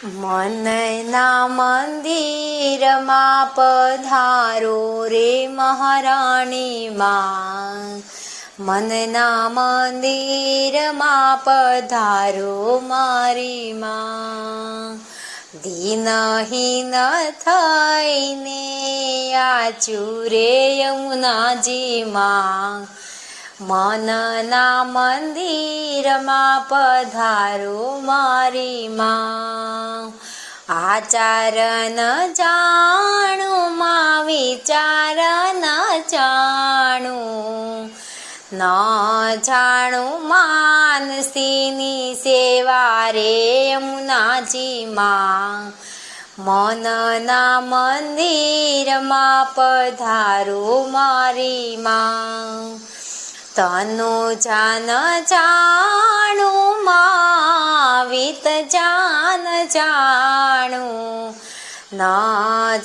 મનના મંદિરમાં પધારો રે મહારાણી માં, મનના મંદિરમાં પધારો મારી માં. દીનહીન થઈને આચુરે યમુનાજી માં, મનના મંદિરમાં પધારો મારી માં. આચાર ન જાણું માં વિચાર ન જાણું, ન જાણું માનસીની સેવા રે યમુનાજી માં, મનના મંદિરમાં પધારો મારી માં. તનુ જાન જાણું માં વિત જાન જાણું, ન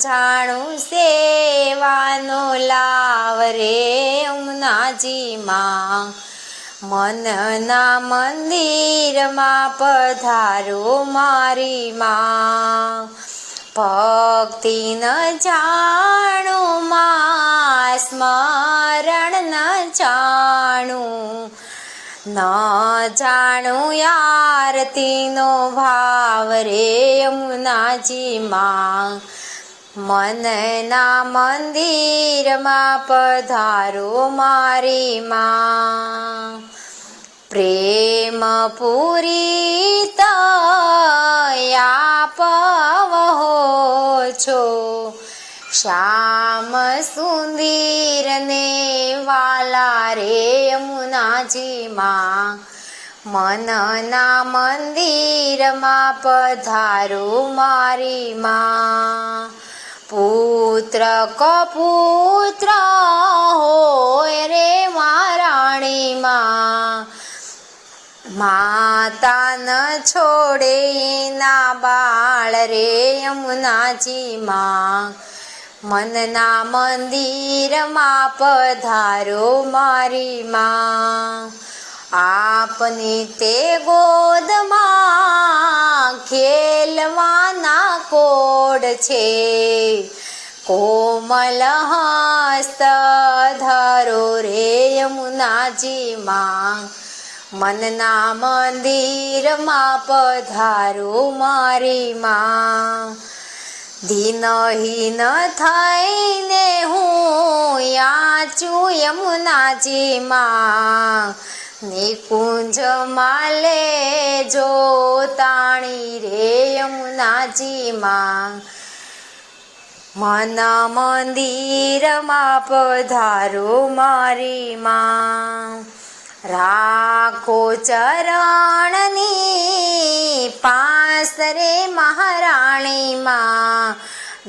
જાણું સેવાનો લાવ રે યમુનાજી માં, મનના મંદિરમાં પધારો મારી માં. ભક્તિ ન જાણું માં સ્મરણ ન જાણું, ન જાણું આરતીનો ભાવ રે યમુનાજી માં, મનના મંદિરમાં પધારો મારી માં. પ્રેમ પૂરિત આપવો છો, શ્યામ સુંદર ને વાલા રે યમુનાજી માં, મનના મંદિરમાં પધારો મારી માં. પુત્ર કપુત્ર હોય રે મહારાણી માં, માતા ન છોડે ના બાળ રે યમુનાજી માં, મનના મંદિરમાં પધારો મારી માં. આપની તે ગોદમાં ખેલવાના કોડ છે, કોમલ હસ્ત ધરો રે યમુનાજી માં, મનના મંદિરમાં પધારો મારી માં. દીનહીન થઈને હું યાચું યમુનાજી માં, નિકુંજ માલે જો તાણી રે યમુનાજી માં, મન મંદિરમાં પધારો મારી માં. રાખો ચરણની પાસ રે મહારાણી માં,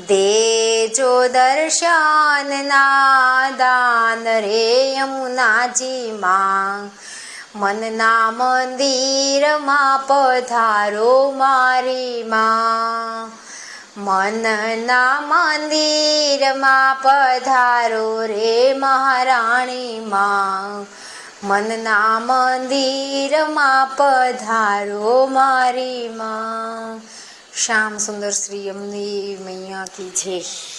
દેજો દર્શન ના દાન રે યમુનાજી માં, મનના મંદિરમાં પધારો મારી માં, મનના મંદિરમાં પધારો રે મહારાણી માં, મનના મંદિરમાં પધારો મારી માં. શ્યામ સુંદર શ્રી યમુની મૈયા કી જય.